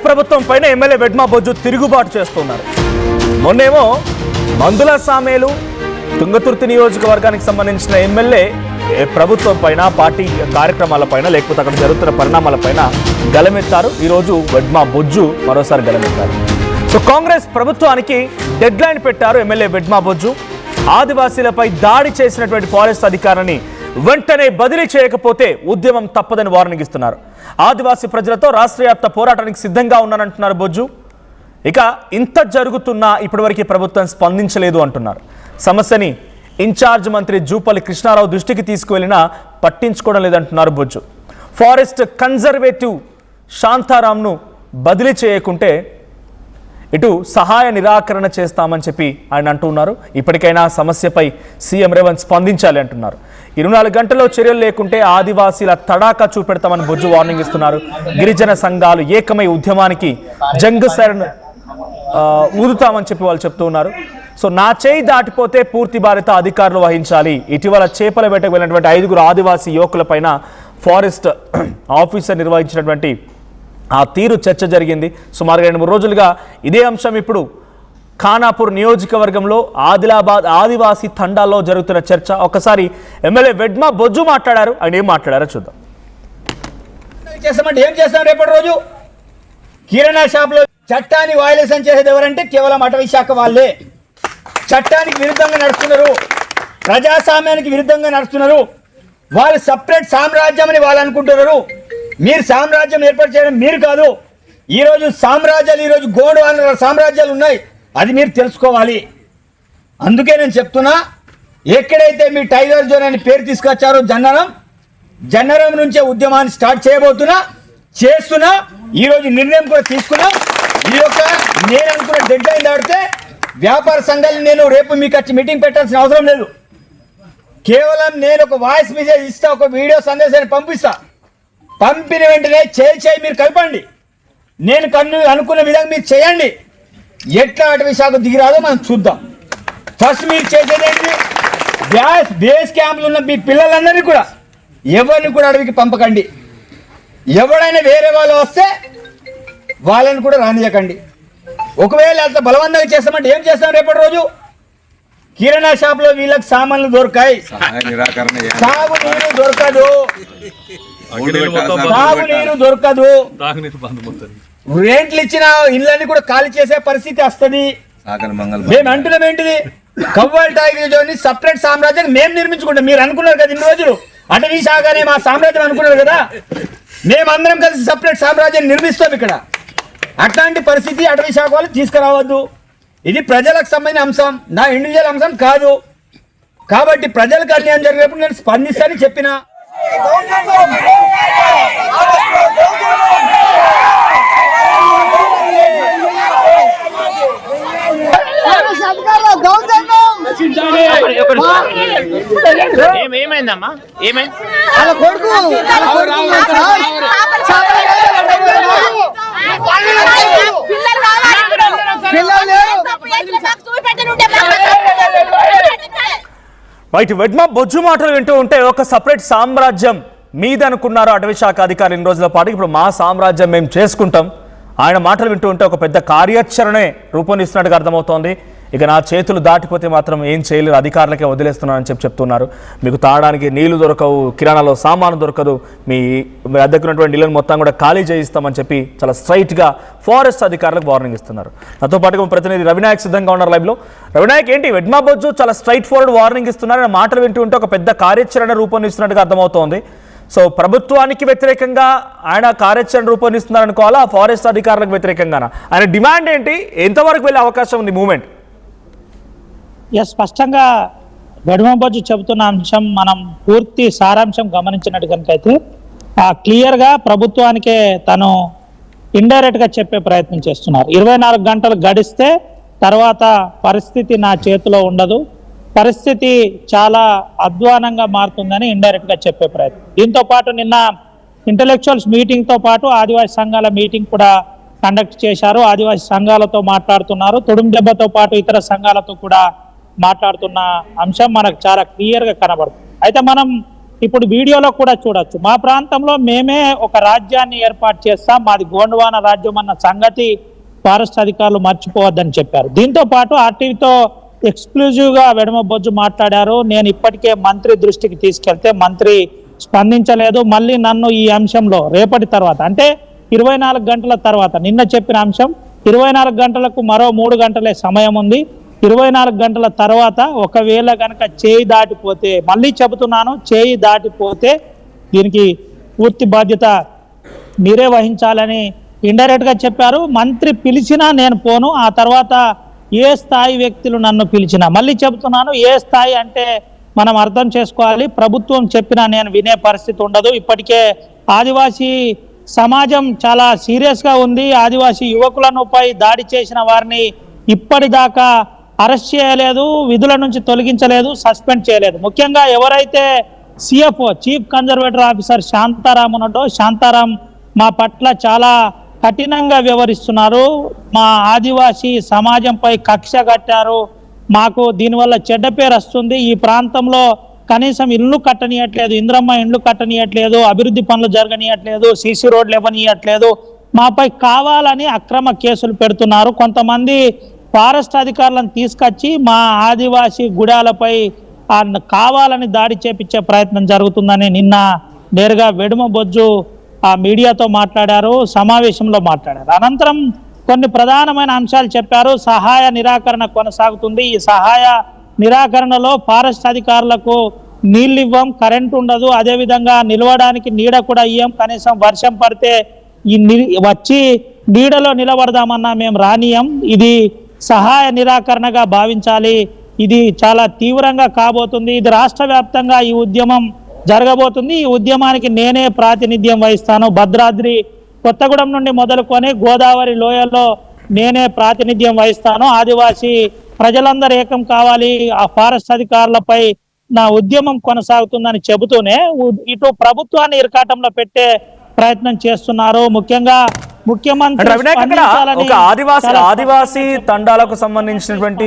ప్రభుత్వం పైన ఎమ్మెల్యే వెడ్మా బొజ్జు తిరుగుబాటు చేస్తున్నారు. మొన్నేమో మందుల సామేలు తుంగతుర్తి నియోజకవర్గానికి సంబంధించిన ఎమ్మెల్యే ప్రభుత్వం పైన, పార్టీ కార్యక్రమాలపైన, లేకపోతే అక్కడ జరుగుతున్న పరిణామాలపైన గలమెత్తారు. ఈరోజు వెడ్మా బొజ్జు మరోసారి గలమెత్తారు. సో కాంగ్రెస్ ప్రభుత్వానికి డెడ్ లైన్ పెట్టారు ఎమ్మెల్యే వెడ్మా బొజ్జు. ఆదివాసీలపై దాడి చేసినటువంటి ఫారెస్ట్ అధికారిని వెంటనే బదిలీ చేయకపోతే ఉద్యమం తప్పదని వార్నింగ్ ఇస్తున్నారు. ఆదివాసీ ప్రజలతో రాష్ట్ర వ్యాప్త పోరాటానికి సిద్ధంగా ఉన్నానంటున్నారు బొజ్జు. ఇక ఇంత జరుగుతున్నా ఇప్పటివరకు ప్రభుత్వం స్పందించలేదు అంటున్నారు. సమస్యని ఇన్ఛార్జ్ మంత్రి జూపల్లి కృష్ణారావు దృష్టికి తీసుకువెళ్ళినా పట్టించుకోవడం లేదంటున్నారు బొజ్జు. ఫారెస్ట్ కన్జర్వేటివ్ శాంతారాంను బదిలీ చేయకుంటే ఇటు సహాయ నిరాకరణ చేస్తామని చెప్పి ఆయన అంటున్నారు. ఇప్పటికైనా సమస్యపై సీఎం రేవంత్ స్పందించాలి అంటున్నారు. 24 గంటల్లో చర్యలు లేకుంటే ఆదివాసీల తడాకా చూపెడతామని బొజ్జు వార్నింగ్ ఇస్తున్నారు. గిరిజన సంఘాలు ఏకమై ఉద్యమానికి జంగ్ సైరన్ ఊదుతామని చెప్పి వాళ్ళు చెప్తూ ఉన్నారు. సో నా చేయి దాటిపోతే పూర్తి బాధ్యత అధికారులు వహించాలి. ఇటీవల చేపల వేటకు వెళ్ళినటువంటి 5 ఆదివాసీ యువకులపైన ఫారెస్ట్ ఆఫీసర్ నిర్వహించినటువంటి ఆ తీరు చర్చ జరిగింది. సుమారుగా 2-3 రోజులుగా ఇదే అంశం ఇప్పుడు ఖానాపూర్ నియోజకవర్గంలో ఆదిలాబాద్ ఆదివాసీ తండాల్లో జరుగుతున్న చర్చ. ఒకసారి ఎమ్మెల్యే వెడ్మా బొజ్జు మాట్లాడారు. ఆయన ఏం మాట్లాడారో చూద్దాం. ఏం చేస్తాం రేపటి రోజు కిరాణా షాప్ లో చట్టాన్ని వయలేషన్ చేసేది ఎవరంటే కేవలం అటవీ శాఖ వాళ్ళే. చట్టానికి విరుద్ధంగా నడుస్తున్నారు, ప్రజాస్వామ్యానికి విరుద్ధంగా నడుస్తున్నారు. వాళ్ళు సపరేట్ సామ్రాజ్యం అని వాళ్ళు అనుకుంటున్నారు. మీరు సామ్రాజ్యం ఏర్పాటు చేయడం మీరు కాదు. ఈరోజు సామ్రాజ్యాలు, ఈరోజు గోండు వాళ్ళ సామ్రాజ్యాలు ఉన్నాయి, అది మీరు తెలుసుకోవాలి. అందుకే నేను చెప్తున్నా, ఎక్కడైతే మీ టైగర్ జోన్ అని పేరు తీసుకొచ్చారో జన్నరం నుంచే ఉద్యమాన్ని స్టార్ట్ చేస్తున్నా ఈరోజు నిర్ణయం కూడా తీసుకున్నా. ఈ యొక్క నేను అనుకున్న డెడ్ లైన్ దాటితే వ్యాపార సంఘాలు నేను రేపు మీకు వచ్చి మీటింగ్ పెట్టాల్సిన అవసరం లేదు. కేవలం నేను ఒక వాయిస్ మెసేజ్ ఇస్తా, ఒక వీడియో సందేశాన్ని పంపిస్తా. పంపిన వెంటనే చేయి మీరు కలపండి. నేను అనుకున్న విధంగా మీరు చేయండి. ఎట్లా అటవీ శాఖ దిగిరాదో మనం చూద్దాం. ఫస్ట్ మీరు చేసేది ఏంటి, బేస్ క్యాంపులు ఉన్న మీ పిల్లలందరినీ కూడా ఎవరిని కూడా అడవికి పంపకండి. ఎవరైనా వేరే వాళ్ళు వస్తే వాళ్ళని కూడా రానియకండి. ఒకవేళ అంత బలవంతంగా చేస్తామంటే ఏం చేస్తాం రేపటి రోజు కిరాణా షాప్ లో వీళ్ళకి సామాన్లు దొరకాయి, తాగునీరు దొరకదు, రెంట్లు ఇచ్చిన ఇళ్ళని కూడా ఖాళీ చేసే పరిస్థితి వస్తుంది. మేము అంటున్నాం ఏంటిది, కవ్వాల్ టైగర్ జోన్ సపరేట్ సామ్రాజ్యాన్ని మేము నిర్మించుకుంటాం. మీరు అనుకున్నారు కదా ఇన్ని రోజులు అటవీ శాఖనే మా సామ్రాజ్యం అనుకున్నారు కదా, మేమందరం కలిసి సపరేట్ సామ్రాజ్యాన్ని నిర్మిస్తాం ఇక్కడ. అట్లాంటి పరిస్థితి అటవీ శాఖ వాళ్ళు తీసుకురావద్దు. ఇది ప్రజలకు సంబంధించిన అంశం, నా ఇండివిజువల్ అంశం కాదు. కాబట్టి ప్రజలకు అన్యాయం జరిగినప్పుడు నేను స్పందిస్తానని చెప్పిన. ఏమైందమ్మా? ఏమైంది? రైట్, వెడ్మా బొజ్జు మాటలు వింటూ ఉంటే ఒక సపరేట్ సామ్రాజ్యం మీదనుకున్నారు అటవీ శాఖ అధికారులు ఇన్ని రోజుల పాటు. ఇప్పుడు మా సామ్రాజ్యం మేము చేసుకుంటాం. ఆయన మాటలు వింటూ ఉంటే ఒక పెద్ద కార్యాచరణే రూపొందిస్తున్నట్టుగా అర్థమవుతోంది. ఇక నా చేతులు దాటిపోతే మాత్రం ఏం చేయలేరు, అధికారులకే వదిలేస్తున్నానని చెప్తున్నారు. మీకు తాగడానికి నీళ్లు దొరకవు, కిరాణాలో సామాను దొరకదు, మీ అద్దెకున్నటువంటి ఇళ్ళను మొత్తం కూడా ఖాళీ చేయిస్తామని చెప్పి చాలా స్ట్రైట్గా ఫారెస్ట్ అధికారులకు వార్నింగ్ ఇస్తున్నారు. నాతో పాటుగా ప్రతినిధి రవినాయక్ సిద్ధంగా ఉన్నారు లైవ్లో. రవినాయక్, ఏంటి వెడ్మా బొజ్జు చాలా స్ట్రైట్ ఫార్వర్డ్ వార్నింగ్ ఇస్తున్నారు, మాటలు వింటూ ఉంటే ఒక పెద్ద కార్యాచరణ రూపొందిస్తున్నట్టుగా అర్థమవుతోంది. సో ప్రభుత్వానికి వ్యతిరేకంగా ఆయన కార్యాచరణ రూపొందిస్తున్నారు అనుకోవాలా, ఫారెస్ట్ అధికారులకు వ్యతిరేకంగానా? ఆయన డిమాండ్ ఏంటి, ఎంతవరకు వెళ్ళే అవకాశం ఉంది మూమెంట్? స్పష్టంగా వెడ్మా బొజ్జు చెబుతున్న అంశం మనం పూర్తి సారాంశం గమనించినట్టు కనుకైతే క్లియర్గా ప్రభుత్వానికే తను ఇండైరెక్ట్ గా చెప్పే ప్రయత్నం చేస్తున్నారు. 24 గంటలు గడిస్తే తర్వాత పరిస్థితి నా చేతిలో ఉండదు, పరిస్థితి చాలా అధ్వానంగా మారుతుందని ఇండైరెక్ట్ గా చెప్పే ప్రయత్నం. దీంతో పాటు నిన్న ఇంటలెక్చువల్స్ మీటింగ్ తో పాటు ఆదివాసీ సంఘాల మీటింగ్ కూడా కండక్ట్ చేశారు. ఆదివాసీ సంఘాలతో మాట్లాడుతున్నారు, తొడుం దెబ్బతో పాటు ఇతర సంఘాలతో కూడా మాట్లాడుతున్న అంశం మనకు చాలా క్లియర్ గా కనబడుతుంది. అయితే మనం ఇప్పుడు వీడియోలో కూడా చూడొచ్చు. మా ప్రాంతంలో మేమే ఒక రాజ్యాన్ని ఏర్పాటు చేస్తాం, మాది గోండ్వాన రాజ్యం అన్న సంగతి ఫారెస్ట్ అధికారులు మర్చిపోవద్దని చెప్పారు. దీంతో పాటు ఆర్టీవీతో ఎక్స్క్లూజివ్గా వెడమ బొజ్జు మాట్లాడారు. నేను ఇప్పటికే మంత్రి దృష్టికి తీసుకెళ్తే మంత్రి స్పందించలేదు. మళ్ళీ నన్ను ఈ అంశంలో రేపటి తర్వాత అంటే 24 గంటల తర్వాత, నిన్న చెప్పిన అంశం 24 గంటలకు మరో 3 గంటలే సమయం ఉంది. 24 గంటల తర్వాత ఒకవేళ కనుక చేయి దాటిపోతే, మళ్ళీ చెబుతున్నాను, చేయి దాటిపోతే దీనికి పూర్తి బాధ్యత మీరే వహించాలని ఇండైరెక్ట్గా చెప్పారు. మంత్రి పిలిచినా నేను పోను. ఆ తర్వాత ఏ స్థాయి వ్యక్తులు నన్ను పిలిచినా, మళ్ళీ చెబుతున్నాను, ఏ స్థాయి అంటే మనం అర్థం చేసుకోవాలి. ప్రభుత్వం చెప్పినా నేను వినే పరిస్థితి ఉండదు. ఇప్పటికే ఆదివాసీ సమాజం చాలా సీరియస్గా ఉంది. ఆదివాసీ యువకులపై దాడి చేసిన వారిని ఇప్పటిదాకా అరెస్ట్ చేయలేదు, విధుల నుంచి తొలగించలేదు, సస్పెండ్ చేయలేదు. ముఖ్యంగా ఎవరైతే CFO chief conservator officer Shantaram ఉన్నాడో, శాంతారాం మా పట్ల చాలా కఠినంగా వ్యవహరిస్తున్నారు. మా ఆదివాసీ సమాజంపై కక్ష కట్టారు. మాకు దీనివల్ల చెడ్డ పేరు వస్తుంది. ఈ ప్రాంతంలో కనీసం ఇల్లు కట్టనీయట్లేదు, ఇంద్రమ్మ ఇండ్లు కట్టనీయట్లేదు, అభివృద్ధి పనులు జరగనీయట్లేదు, సీసీ రోడ్లు ఇవ్వనీయట్లేదు. మాపై కావాలని అక్రమ కేసులు పెడుతున్నారు. కొంతమంది ఫారెస్ట్ అధికారులను తీసుకొచ్చి మా ఆదివాసీ గుడాలపై కావాలని దాడి చేపించే ప్రయత్నం జరుగుతుందని నిన్న నేరుగా వెడుమ బొజ్జు ఆ మీడియాతో మాట్లాడారు, సమావేశంలో మాట్లాడారు. అనంతరం కొన్ని ప్రధానమైన అంశాలు చెప్పారు. సహాయ నిరాకరణ కొనసాగుతుంది. ఈ సహాయ నిరాకరణలో ఫారెస్ట్ అధికారులకు నీళ్ళు ఇవ్వం, కరెంటు ఉండదు, అదేవిధంగా నిలవడానికి నీడ కూడా ఇవ్వం. కనీసం వర్షం పడితే వచ్చి నీడలో నిలబడదామన్నా మేము రానియం. ఇది సహాయ నిరాకరణగా భావించాలి. ఇది చాలా తీవ్రంగా కాబోతుంది. ఇది రాష్ట్ర వ్యాప్తంగా ఈ ఉద్యమం జరగబోతుంది. ఈ ఉద్యమానికి నేనే ప్రాతినిధ్యం వహిస్తాను. భద్రాద్రి కొత్తగూడెం నుండి మొదలుకొని గోదావరి లోయలో నేనే ప్రాతినిధ్యం వహిస్తాను. ఆదివాసీ ప్రజలందరూ ఏకం కావాలి. ఆ ఫారెస్ట్ అధికారులపై నా ఉద్యమం కొనసాగుతుందని చెబుతూనే ఇటు ప్రభుత్వాన్ని ఇరకాటంలో పెట్టే ప్రయత్నం చేస్తున్నారు. ముఖ్యంగా ముఖ్యమంత్రి ఒక ఆదివాసీ తండాలకు సంబంధించినటువంటి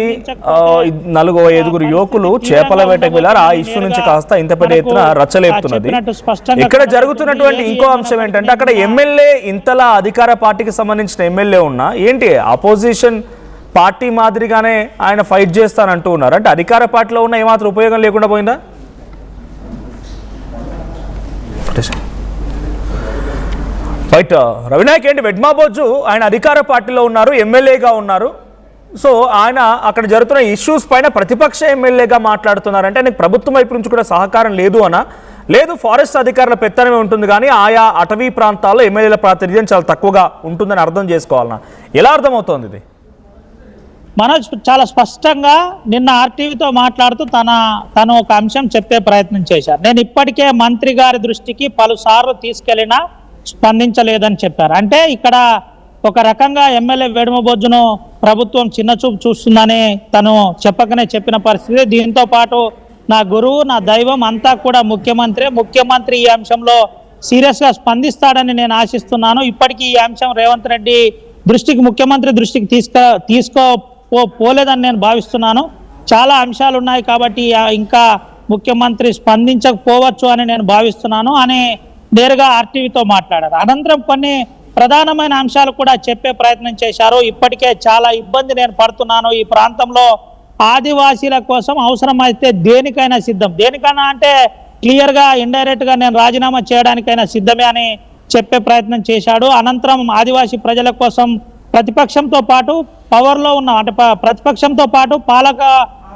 4-5 యువకులు చేపల వేటకు వెళ్ళారు. ఆ ఇష్యూ నుంచి కాస్త ఇంత పెద్ద ఎత్తున రచ్చలేపుతున్నది. ఇక్కడ జరుగుతున్నటువంటి ఇంకో అంశం ఏంటంటే, అక్కడ ఎమ్మెల్యే ఇంతలా అధికార పార్టీకి సంబంధించిన ఎమ్మెల్యే ఉన్నా ఏంటి అపోజిషన్ పార్టీ మాదిరిగానే ఆయన ఫైట్ చేస్తానంటూ ఉన్నారు. అంటే అధికార పార్టీలో ఉన్న ఏమాత్రం ఉపయోగం లేకుండా పోయిందా? రైట్ రవినాయక్, ఏంటి వెడ్మా బొజ్జు ఆయన అధికార పార్టీలో ఉన్నారు, ఎమ్మెల్యేగా ఉన్నారు. సో ఆయన అక్కడ జరుగుతున్న ఇష్యూస్ పైన ప్రతిపక్ష ఎమ్మెల్యేగా మాట్లాడుతున్నారంటే ఆయనకు ప్రభుత్వం వైపు నుంచి కూడా సహకారం లేదు అనా, లేదు ఫారెస్ట్ అధికారుల పెత్తనమే ఉంటుంది కానీ ఆయా అటవీ ప్రాంతాల్లో ఎమ్మెల్యేల ప్రాతినిధ్యం చాలా తక్కువగా ఉంటుందని అర్థం చేసుకోవాలన్నా? ఎలా అర్థమవుతోంది ఇది? మనోజ్ చాలా స్పష్టంగా నిన్న ఆర్టీవీతో మాట్లాడుతూ తను ఒక అంశం చెప్పే ప్రయత్నం చేశారు. నేను ఇప్పటికే మంత్రి గారి దృష్టికి పలుసార్లు తీసుకెళ్లినా స్పందించలేదని చెప్పారు. అంటే ఇక్కడ ఒక రకంగా ఎమ్మెల్యే వెడుమ బొజ్జును ప్రభుత్వం చిన్నచూపు చూస్తుందని తను చెప్పకనే చెప్పిన పరిస్థితి. దీంతో పాటు నా గురువు, నా దైవం అంతా కూడా ముఖ్యమంత్రి ఈ అంశంలో సీరియస్గా స్పందిస్తాడని నేను ఆశిస్తున్నాను. ఇప్పటికీ ఈ అంశం రేవంత్ రెడ్డి దృష్టికి, ముఖ్యమంత్రి దృష్టికి తీసుకోపోలేదని నేను భావిస్తున్నాను. చాలా అంశాలు ఉన్నాయి కాబట్టి ఇంకా ముఖ్యమంత్రి స్పందించకపోవచ్చు అని నేను భావిస్తున్నాను అని నేరుగా ఆర్టీవీతో మాట్లాడారు. అనంతరం కొన్ని ప్రధానమైన అంశాలు కూడా చెప్పే ప్రయత్నం చేశారు. ఇప్పటికే చాలా ఇబ్బంది నేను పడుతున్నాను. ఈ ప్రాంతంలో ఆదివాసీల కోసం అవసరమైతే దేనికైనా సిద్ధం, దేనికైనా అంటే క్లియర్గా ఇండైరెక్ట్గా నేను రాజీనామా చేయడానికైనా సిద్ధమే అని చెప్పే ప్రయత్నం చేశాడు. అనంతరం ఆదివాసీ ప్రజల కోసం ప్రతిపక్షంతో పాటు పవర్లో ఉన్న అంటే ప్రతిపక్షంతో పాటు పాలక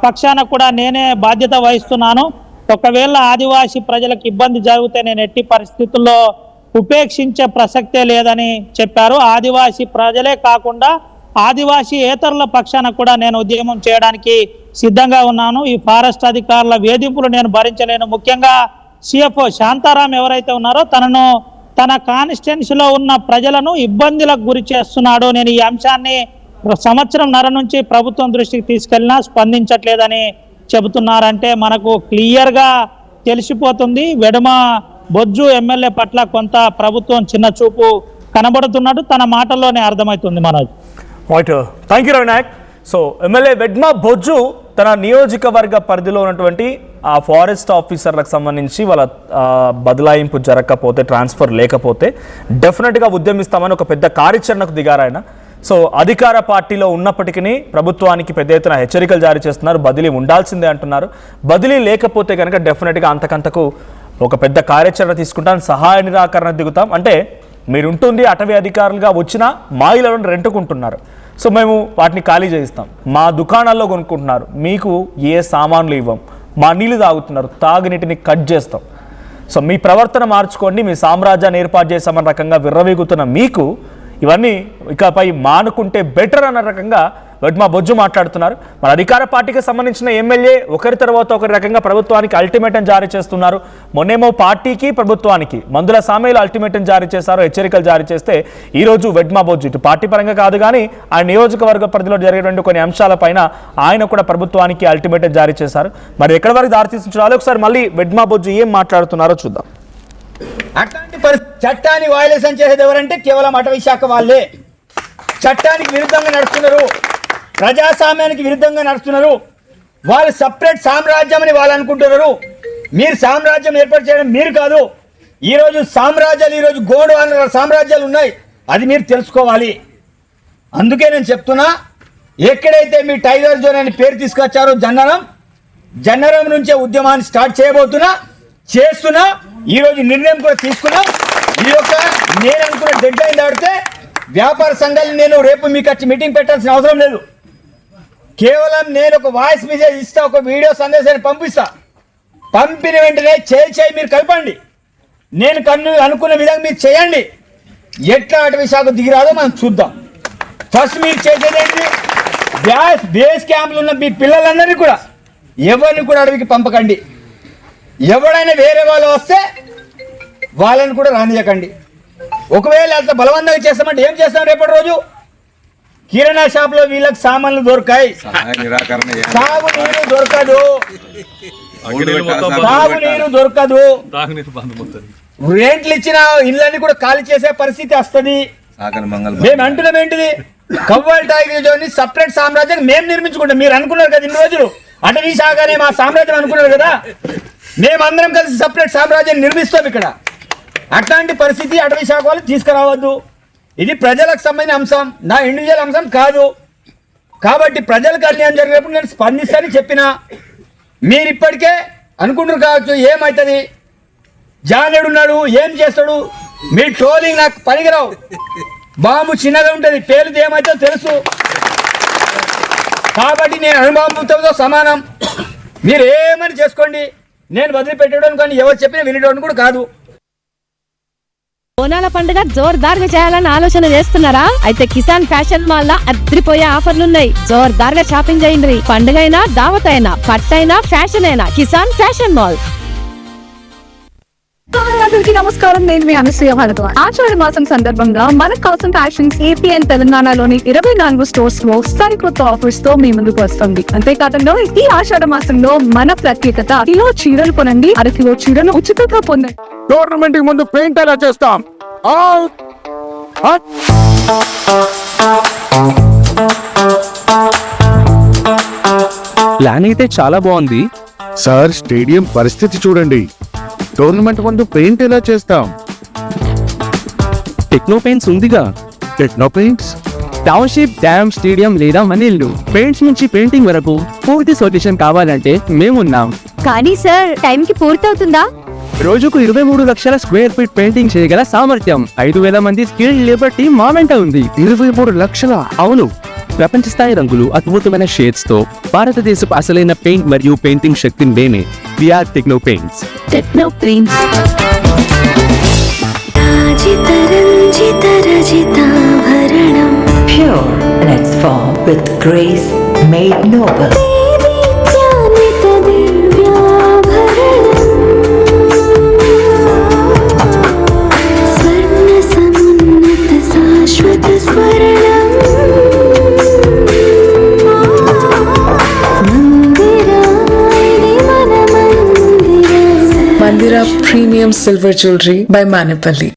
పక్షాన కూడా నేనే బాధ్యత వహిస్తున్నాను. ఒకవేళ ఆదివాసీ ప్రజలకు ఇబ్బంది జరిగితే నేను ఎట్టి పరిస్థితుల్లో ఉపేక్షించే ప్రసక్తే లేదని చెప్పారు. ఆదివాసీ ప్రజలే కాకుండా ఆదివాసీ ఏతరుల పక్షాన కూడా నేను ఉద్యమం చేయడానికి సిద్ధంగా ఉన్నాను. ఈ ఫారెస్ట్ అధికారుల వేధింపులు నేను భరించలేను. ముఖ్యంగా సిఎఫ్ఓ శాంతారాం ఎవరైతే ఉన్నారో తన కాన్స్టిట్యున్సీలో ఉన్న ప్రజలను ఇబ్బందులకు గురి చేస్తున్నాడు. నేను ఈ అంశాన్ని సంవత్సరంన్నర నుంచి ప్రభుత్వం దృష్టికి తీసుకెళ్ళినా స్పందించట్లేదని చెబుతున్నారంటే మనకు క్లియర్గా తెలిసిపోతుంది. వెడమ బొజ్జు ఎమ్మెల్యే పట్ల కొంత ప్రభుత్వం చిన్న చూపు కనబడుతున్నట్టు తన మాటల్లోనే అర్థమవుతుంది. Manoj, thank you Ravinayak. So MLA Vedma Bojju తన నియోజకవర్గ పరిధిలో ఉన్నటువంటి ఆ ఫారెస్ట్ ఆఫీసర్లకు సంబంధించి వాళ్ళ బదలాయింపు జరగకపోతే, ట్రాన్స్ఫర్ లేకపోతే డెఫినెట్గా ఉద్యమిస్తామని ఒక పెద్ద కార్యాచరణకు దిగారు ఆయన. సో అధికార పార్టీలో ఉన్నప్పటికీ ప్రభుత్వానికి పెద్ద ఎత్తున హెచ్చరికలు జారీ చేస్తున్నారు. బదిలీ ఉండాల్సిందే అంటున్నారు. బదిలీ లేకపోతే కనుక డెఫినెట్గా అంతకంతకు ఒక పెద్ద కార్యాచరణ తీసుకుంటాం, సహాయ నిరాకరణ దిగుతాం. అంటే మీరుంటుంది అటవీ అధికారులుగా వచ్చినా మా ఇళ్లను రెంటుకుంటున్నారు, సో మేము వాటిని ఖాళీ చేయిస్తాం, మా దుకాణాల్లో కొనుక్కుంటున్నారు, మీకు ఏ సామాన్లు ఇవ్వం, మా నీళ్ళు తాగుతున్నారు, తాగునీటిని కట్ చేస్తాం, సో మీ ప్రవర్తన మార్చుకోండి, మీ సామ్రాజ్యాన్ని ఏర్పాటు చేసామన్న రకంగా విర్రవీగుతున్న మీకు ఇవన్నీ ఇకపై మానుకుంటే బెటర్ అన్న రకంగా వెడ్మా బొజ్జు మాట్లాడుతున్నారు. మన అధికార పార్టీకి సంబంధించిన ఎమ్మెల్యే ఒకరి తర్వాత ఒకరి రకంగా ప్రభుత్వానికి అల్టిమేటం జారీ చేస్తున్నారు. మొన్నేమో పార్టీకి ప్రభుత్వానికి మందుల సామేలు అల్టిమేటం జారీ చేశారు, హెచ్చరికలు జారీ చేస్తే ఈరోజు వెడ్మా బొజ్జు ఇటు పార్టీ పరంగా కాదు కానీ ఆయన నియోజకవర్గ పరిధిలో జరిగేటువంటి కొన్ని అంశాలపైన ఆయన కూడా ప్రభుత్వానికి అల్టిమేటం జారీ చేశారు. మరి ఎక్కడి వరకు దారితీసించాలో ఒకసారి మళ్ళీ వెడ్మా బొజ్జు ఏం మాట్లాడుతున్నారో చూద్దాం. అట్లాంటి చట్టాన్ని వాయిలేషన్ చేసేది ఎవరంటే కేవలం అటవీ శాఖ వాళ్ళే. చట్టానికి విరుద్ధంగా నడుస్తున్నారు, ప్రజాస్వామ్యానికి విరుద్ధంగా నడుస్తున్నారు. వాళ్ళు సపరేట్ సామ్రాజ్యం అని వాళ్ళు అనుకుంటున్నారు. మీరు సామ్రాజ్యం ఏర్పాటు చేయడం మీరు కాదు. ఈరోజు సామ్రాజ్యాలు, ఈరోజు గోండు సామ్రాజ్యాలు ఉన్నాయి, అది మీరు తెలుసుకోవాలి. అందుకే నేను చెప్తున్నా, ఎక్కడైతే మీ టైగర్ జోన్ అని పేరు తీసుకొచ్చారో జన్నరం నుంచే ఉద్యమాన్ని స్టార్ట్ చేస్తున్నా ఈరోజు నిర్ణయం కూడా తీసుకున్నాం. ఈ యొక్క నేను అనుకున్న డెడ్ లైన్ దాటితే వ్యాపార సంఘాలను నేను రేపు మీకు వచ్చి మీటింగ్ పెట్టాల్సిన అవసరం లేదు. కేవలం నేను ఒక వాయిస్ మెసేజ్ ఇస్తా, ఒక వీడియో సందేశాన్ని పంపిస్తా. పంపిన వెంటనే చేయి మీరు కలపండి. నేను అనుకున్న విధంగా మీరు చేయండి. ఎట్లా అటవీ శాఖ దిగిరాదో మనం చూద్దాం. ఫస్ట్ మీరు చేసేది ఏంటి, బేస్ క్యాంపులు ఉన్న మీ పిల్లలందరినీ కూడా ఎవరిని కూడా అడవికి పంపకండి. ఎవడైనా వేరే వాళ్ళు వస్తే వాళ్ళని కూడా రానియకండి. ఒకవేళ అంత బలవంతంగా చేస్తామంటే ఏం చేస్తాం? రేపటి రోజు కిరాణా షాప్లో వీళ్ళకి సామాన్లు దొరకాయి, తాగునీరు దొరకదు, రెంట్లు ఇచ్చిన ఇళ్ళని కూడా ఖాళీ చేసే పరిస్థితి వస్తుంది. మేము అంటున్నాం ఏంటిది, కవ్వాల్ టైగర్ జోన్ సపరేట్ సామ్రాజ్యాన్ని మేము నిర్మించుకుంటాం. మీరు అనుకున్నారు కదా ఇన్ని రోజులు అటవీ శాఖనే మా సామ్రాజ్యం అనుకున్నారు కదా, మేమందరం కలిసి సపరేట్ సామ్రాజ్యాన్ని నిర్మిస్తాం ఇక్కడ. అట్లాంటి పరిస్థితి అటవీ శాఖ వాళ్ళు తీసుకురావద్దు. ఇది ప్రజలకు సంబంధించిన అంశం, నా ఇండివిజువల్ అంశం కాదు. కాబట్టి ప్రజలకు అన్యాయం జరిగినప్పుడు నేను స్పందిస్తానని చెప్పిన. మీరు ఇప్పటికే అనుకుంటున్నారు కావచ్చు ఏమవుతుంది, జానేడున్నాడు ఏం చేస్తాడు, మీ ట్రోలింగ్ నాకు పనికిరావు. బాంబు చిన్నగా ఉంటుంది, పేలుది ఏమవుతుందో తెలుసు. కాబట్టి నేను అనుభవంతో సమానం. మీరు ఏమని చేసుకోండి, నేను వదిలిపెట్టడం కానీ ఎవరు చెప్పినా వినడం కూడా కాదు. బోనాల పండుగ జోర్దార్గా చేయాలని ఆలోచన చేస్తున్నారా? అయితే కిసాన్ ఫ్యాషన్ మాల్ లా అద్రిపోయే ఆఫర్లున్నాయి. జోర్దార్గా షాపింగ్ చేయండి. పండుగ అయినా, దావత్ అయినా, పట్టైనా, ఫ్యాషన్ అయినా కిసాన్ ఫ్యాషన్ మాల్. అందరికీ నమస్కారం, నేను మీ అనసూయ భారద్వాజ్. ఆషాఢ మాసం సందర్భంగా మన కాసన్ ఫ్యాషన్స్ ఏపీ అండ్ తెలంగాణలోని 24 స్టోర్స్ లో సరికొత్త ఆఫర్స్ తో మీ ముందుకు వస్తుంది. అంతేకాదంలో ఈ ఆషాఢ మాసంలో మన ప్రత్యేకత, కిలో చీరలు కొనండి, అరకిలో చీరలు ఉచితంగా పొందండి. టోర్నమెంట్ కి ముందు పెయింట్ ఎలా చేస్తాం? ప్లాన్ అయితే చాలా బాగుంది సార్. స్టేడియం పరిస్థితి చూడండి. టోర్నమెంట్ ముందు పెయింట్ ఎలా చేస్తాం? టెక్నో పెయింట్స్ ఉందిగా. Techno paints, township, dam, stadium లేదా మన ఇల్లు, పెయింట్స్ నుంచి పెయింటింగ్ వరకు పూర్తి సొల్యూషన్ కావాలంటే మేమున్నాం. కానీ సార్, టైం కి పూర్తవుతుందా? రోజుకు 23 లక్షల స్క్వేర్ ఫీట్ పెయింటింగ్ చేయగల సామర్థ్యం, 5,000 మంది స్కిల్డ్ లేబర్ టీమ్ మా వెంట ఉంది. 23 లక్షల? అవును, ప్రపంచ స్థాయి రంగులు, అద్భుతమైన షేడ్స్ తో భారతదేశపు అసలైన పెయింట్ మరియు పెయింటింగ్ శక్తిని మేమే. VR Techno Paints. Techno Paints. Pure in its form with grace made noble. Mandira Premium Silver Jewelry by Manipali.